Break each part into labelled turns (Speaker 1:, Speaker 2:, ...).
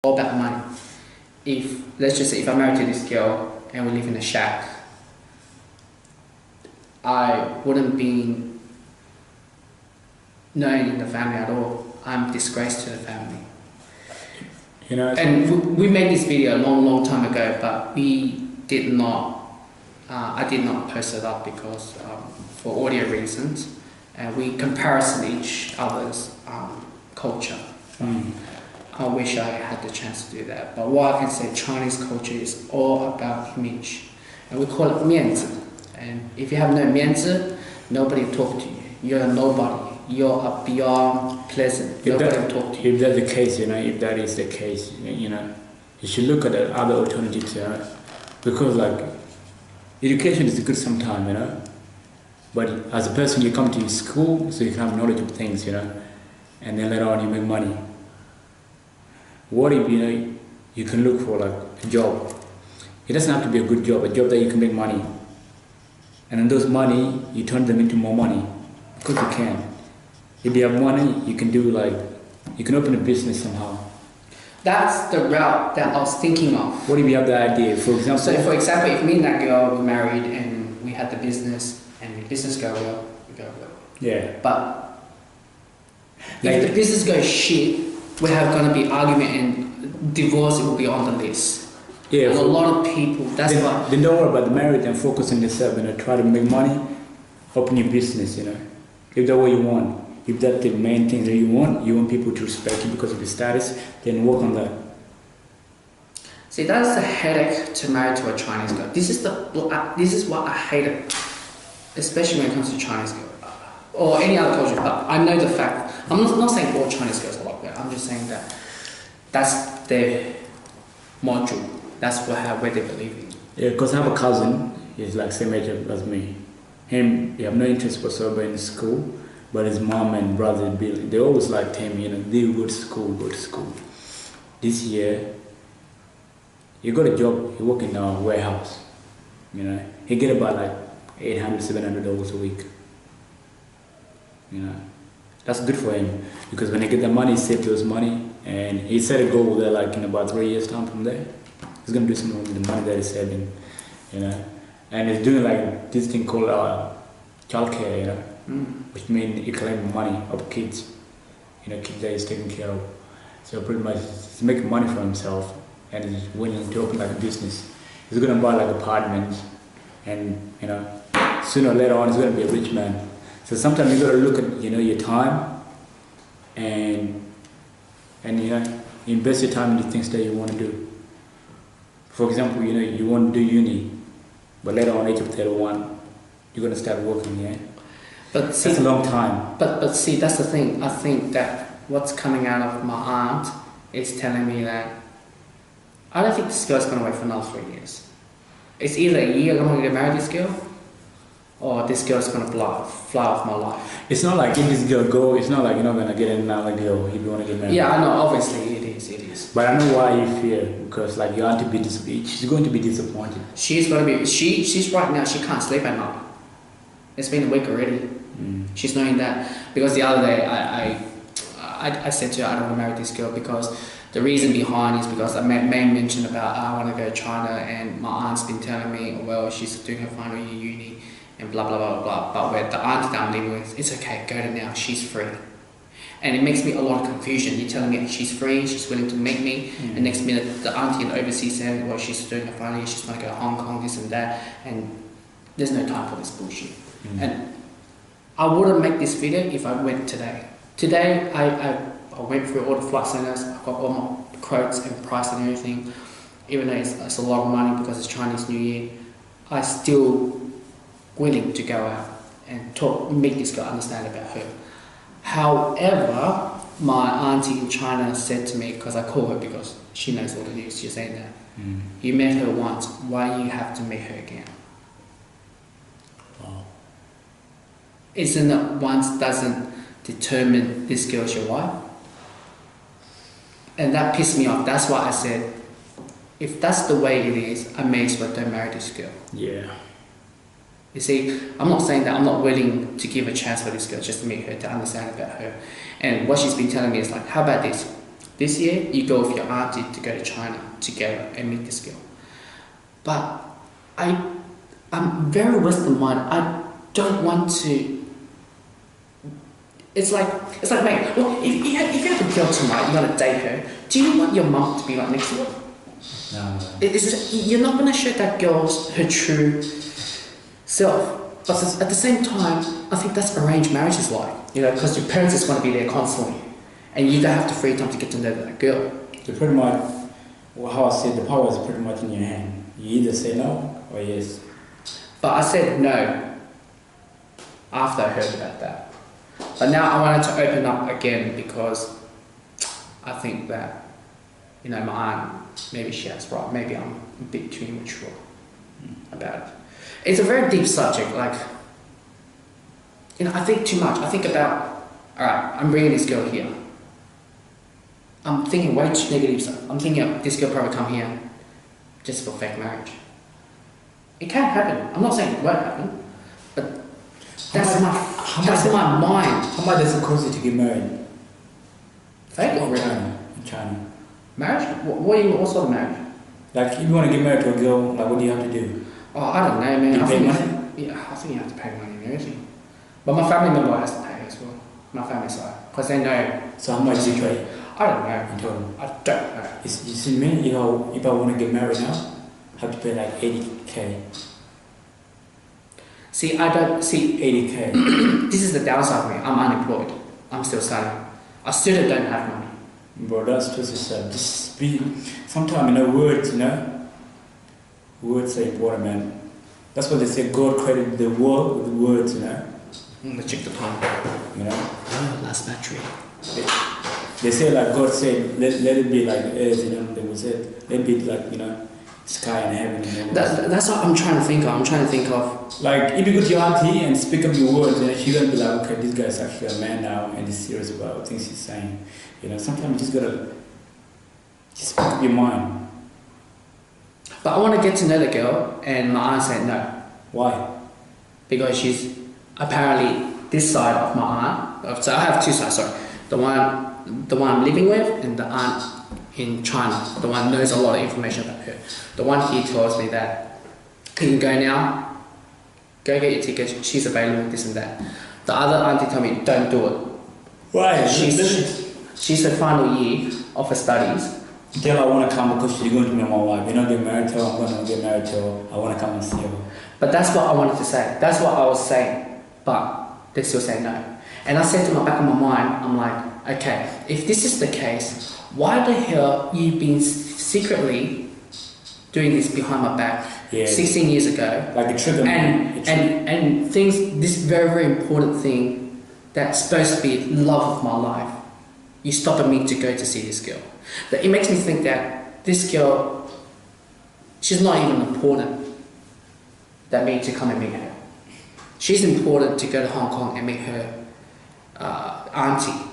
Speaker 1: all about money. If, let's just say, if I'm married to this girl and we live in a shack, I wouldn't be known in the family at all. I'm a disgrace to the family.
Speaker 2: You know,
Speaker 1: and we made this video a long time ago, but we did not, I did not post it up because for audio reasons, we comparison each other's culture. I wish I had the chance to do that. But what I can say, Chinese culture is all about image. And we call it 面子. And if you have no 面子, nobody will talk to you. You're a nobody. You're a beyond pleasant. Nobody will talk to you.
Speaker 2: If that's the case, if that is the case, you should look at the other alternatives, because like, education is good sometimes, but as a person you come to school so you can have knowledge of things, and then later on you make money. What if, you can look for like a job? It doesn't have to be a good job, a job that you can make money. And then those money, you turn them into more money, because you can. If you have money, you can do you can open a business somehow.
Speaker 1: That's the route that I was thinking of.
Speaker 2: What if you have the idea, for example?
Speaker 1: So for example, if me and that girl were married and we had the business and the business go well, we go well.
Speaker 2: Yeah.
Speaker 1: But if the business goes shit, we have going to be argument and divorce will be on the list.
Speaker 2: Yeah.
Speaker 1: And a lot of people, that's why.
Speaker 2: Then don't worry about the marriage and focus on yourself, try to make money, open your business, If that's what you want. If that's the main thing that you want people to respect you because of your status, then work on that.
Speaker 1: See, that's the headache to marry to a Chinese girl. This is what I hate, especially when it comes to Chinese girl or any other culture. But I know the fact. I'm not saying all Chinese girls are like that. I'm just saying that that's their module. That's where they believe in.
Speaker 2: Yeah, because I have a cousin. He's like same age as me. He have no interest whatsoever in school. But his mom and brother, they always liked him, they go to school. This year, he got a job, he work in a warehouse, He get about like $800, $700 a week, That's good for him, because when he get the money, he save those money, and he set a goal there in about 3 years time from there. He's gonna do something with the money that he's saving, And he's doing this thing called childcare, which means he claim money of kids, kids that he's taking care of. So pretty much he's making money for himself and he's willing to open a business. He's gonna buy apartments and sooner or later on he's gonna be a rich man. So sometimes you gotta look at your time and invest your time in the things that you want to do. For example, you want to do uni, but later on age of 31 you're gonna start working,
Speaker 1: But see,
Speaker 2: that's a long time.
Speaker 1: But see, that's the thing. I think that what's coming out of my aunt is telling me that I don't think this girl's going to wait for another 3 years. It's either a year I'm going to get married to this girl, or this girl's going to fly off my life.
Speaker 2: It's not like if this girl go, it's not like you're not going to get another girl if you want to get married.
Speaker 1: Yeah, I know. Obviously, it is.
Speaker 2: But I know why you fear, because your aunt to be she's going to be disappointed.
Speaker 1: She's going to be. She's right now. She can't sleep at night. It's been a week already. She's knowing that, because the other day I said to her I don't want to marry this girl because the reason behind is because I mentioned about I want to go to China and my aunt's been telling me, well, she's doing her final year uni and blah blah blah blah. But with the auntie that I'm living with, it's okay, go to now, she's free. And it makes me a lot of confusion. You're telling me she's free, she's willing to meet me, and next minute the auntie in overseas saying, well, she's doing her final year, she's going to go to Hong Kong, this and that, and there's no time for this bullshit. And I wouldn't make this video if I went today. Today, I went through all the flight centers, I got all my quotes and price and everything. Even though it's a lot of money because it's Chinese New Year, I still willing to go out and make this girl understand about her. However, my auntie in China said to me, because I call her because she knows all the news, she's saying that, you met her once, why you have to meet her again? Isn't it once doesn't determine this girl's your wife? And that pissed me off. That's why I said, if that's the way it is, I may as well don't marry this girl.
Speaker 2: Yeah.
Speaker 1: You see, I'm not saying that I'm not willing to give a chance for this girl just to meet her, to understand about her. And what she's been telling me is how about this? this year you go with your auntie to go to China together and meet this girl. But I'm very Western minded. I don't want to. It's like mate, look, if you have a girl tonight, you're gonna date her. Do you want your mum to be right next to her?
Speaker 2: No.
Speaker 1: You're not gonna show that girl's her true self. But at the same time, I think that's arranged marriage is like, because your parents is gonna be there constantly, and you don't have the free time to get to know that girl.
Speaker 2: So pretty much, how I said, the power is pretty much in your hand. You either say no or yes.
Speaker 1: But I said no after I heard about that. But now I wanted to open up again because I think that, my aunt, maybe she has right, maybe I'm a bit too immature about it. It's a very deep subject, like, I think too much. I think about, alright, I'm bringing this girl here. I'm thinking way too negative stuff. I'm thinking this girl probably come here just for fake marriage. It can happen. I'm not saying it won't happen, but that's my mind.
Speaker 2: How much does it cost you to get married?
Speaker 1: Fake or real?
Speaker 2: In China.
Speaker 1: Marriage? What sort of marriage?
Speaker 2: Like, if you want to get married to a girl, like, what do you have to do?
Speaker 1: Oh, I don't know, man.
Speaker 2: You pay money?
Speaker 1: Yeah, I think you have to pay money and everything. But my family member has to pay as well. My family side. Because they know.
Speaker 2: So how much do you pay?
Speaker 1: I don't know.
Speaker 2: In total?
Speaker 1: I don't know.
Speaker 2: You see me, if I want to get married now, I have to pay like 80k.
Speaker 1: See, I don't see
Speaker 2: 80k.
Speaker 1: This is the downside of me. I'm unemployed. I'm still studying. I still don't have money.
Speaker 2: Bro, that's just yourself. Just speak. Sometimes, words, words are important, man. That's what they say. God created the world with words,
Speaker 1: Let's check the time. Oh, last battery.
Speaker 2: They say like God said, let it be like earth, they would say, let it be like, sky and heaven.
Speaker 1: That's what I'm trying to think of. I'm trying to think of.
Speaker 2: Like, if you go to your auntie and speak up your words, she's gonna be like, okay, this guy's actually a man now and he's serious about things he's saying. Sometimes you just gotta just speak up your mind.
Speaker 1: But I want to get to know the girl, and my aunt said no.
Speaker 2: Why?
Speaker 1: Because she's apparently this side of my aunt. So I have two sides. Sorry, the one I'm living with, and the aunt in China. The one knows a lot of information about her. The one here tells me that you can go now, go get your tickets. She's available. This and that. The other auntie told me don't do it.
Speaker 2: Why?
Speaker 1: She's her final year of her studies.
Speaker 2: Tell her I want to come because she's going to be my wife. You're not getting married to her, I'm going to get married to her. I want to come and see her.
Speaker 1: But that's what I wanted to say. That's what I was saying. But they still say no. And I said to my back of my mind, I'm like, okay, if this is the case, why the hell you been secretly doing this behind my back 16 years ago?
Speaker 2: Like a trigger.
Speaker 1: And things, this very, very important thing that's supposed to be love of my life, you stopping me to go to see this girl. But it makes me think that this girl, she's not even important that me to come and meet her. She's important to go to Hong Kong and meet her auntie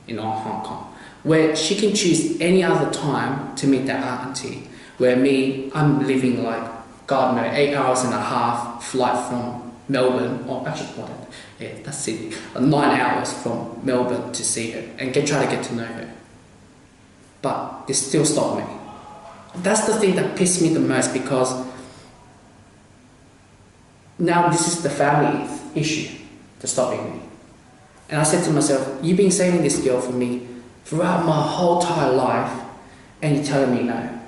Speaker 1: in Hong Kong, where she can choose any other time to meet that auntie, where I'm living like, God knows, 8 hours and a half flight from Melbourne, or actually more than, yeah, that's Sydney, 9 hours from Melbourne to see her and try to get to know her. But they still stop me. That's the thing that pissed me the most, because now this is the family issue that's stopping me. And I said to myself, you've been saving this girl for me throughout my whole entire life, and you're telling me no.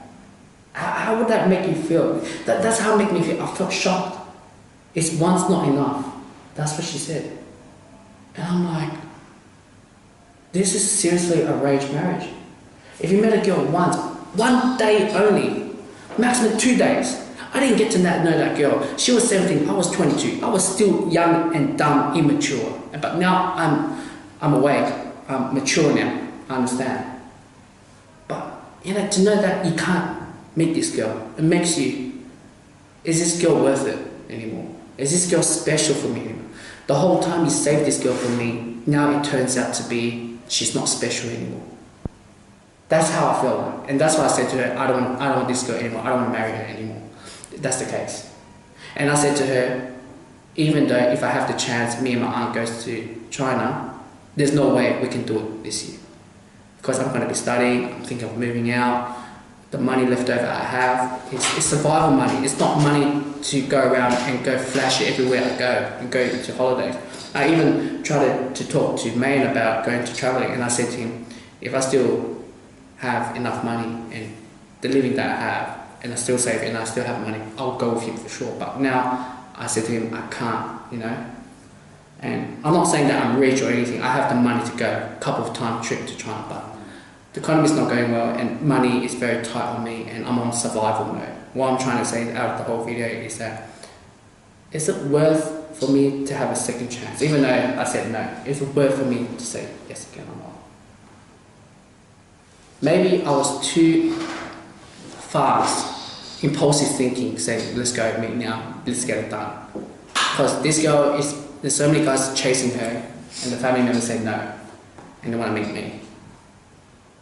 Speaker 1: How would that make you feel? That's how it made me feel. I felt shocked. It's once not enough. That's what she said. And I'm like, this is seriously arranged marriage. If you met a girl once, one day only, maximum 2 days. I didn't get to know that girl. She was 17, I was 22. I was still young and dumb, immature. But now I'm awake, I'm mature now, I understand. But to know that you can't meet this girl, it makes you, is this girl worth it anymore? Is this girl special for me anymore? The whole time you saved this girl for me, now it turns out to be she's not special anymore. That's how I feel like. And that's why I said to her, I don't want this girl anymore. I don't want to marry her anymore. That's the case. And I said to her, even though if I have the chance, me and my aunt goes to China, there's no way we can do it this year. because I'm going to be studying, I'm thinking of moving out. The money left over I have, it's survival money. It's not money to go around and go flash it everywhere I go and go to holidays. I even tried to talk to Maine about going to travelling, and I said to him, if I still have enough money and the living that I have, and I still save and I still have money, I'll go with him for sure. But now I said to him, I can't, you know. And I'm not saying that I'm rich or anything. I have the money to go a couple of time trip to China, but the economy's not going well and money is very tight on me and I'm on survival mode. What I'm trying to say out of the whole video is that, is it worth for me to have a second chance? Even though I said no, is it worth for me to say yes again or not? Maybe I was too fast, impulsive thinking, saying let's go meet now, let's get it done. Because this girl there's so many guys chasing her and the family members say no and they want to meet me.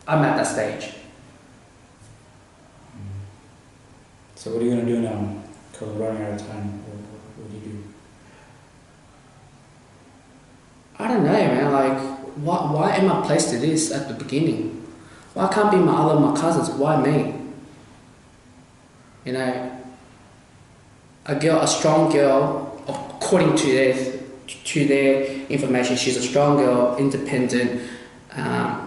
Speaker 1: I'm at that stage.
Speaker 2: So what are you going to do now? Because we're running out of time. What do you do?
Speaker 1: I don't know, man. Like, why am I placed to this at the beginning? Why can't be my cousins? Why me? You know, a strong girl, according to their information, she's a strong girl, independent,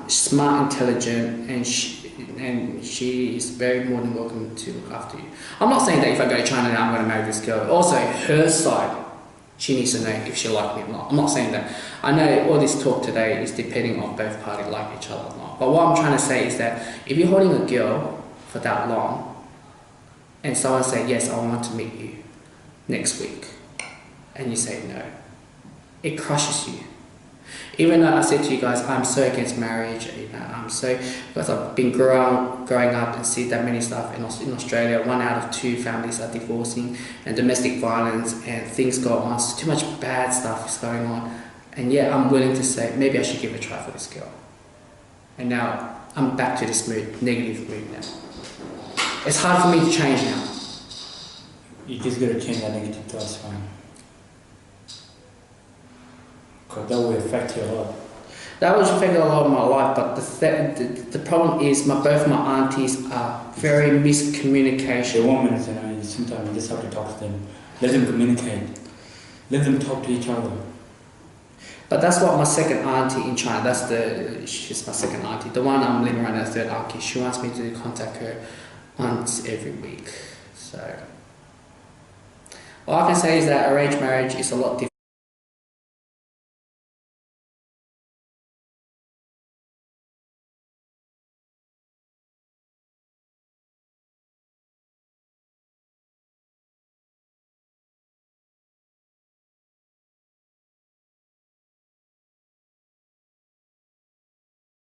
Speaker 1: smart, intelligent, and she is very more than welcome to look after you. I'm not saying that if I go to China now I'm going to marry this girl. Also, her side, she needs to know if she likes me or not. I'm not saying that. I know all this talk today is depending on both parties like each other or not. But what I'm trying to say is that if you're holding a girl for that long, and someone say, yes, I want to meet you next week, and you say no, it crushes you. Even though I said to you guys, I'm so against marriage, you know, because I've been growing up and see that many stuff in Australia. 1 out of 2 families are divorcing and domestic violence and things go on. So too much bad stuff is going on. And yeah, I'm willing to say, maybe I should give it a try for this girl. And now I'm back to this mood, negative mood now. It's hard for me to change now.
Speaker 2: You just got to change that negative thoughts, man. Because that will affect you a lot.
Speaker 1: That was affected a lot of my life, but the problem is both my aunties are very miscommunication.
Speaker 2: They want minutes, and sometimes you just have to talk to them. Let them communicate. Let them talk to each other.
Speaker 1: But that's what my second auntie in China, she's my second auntie. The one I'm living right now, third auntie, she wants me to contact her once every week. So, all I can say is that arranged marriage is a lot different.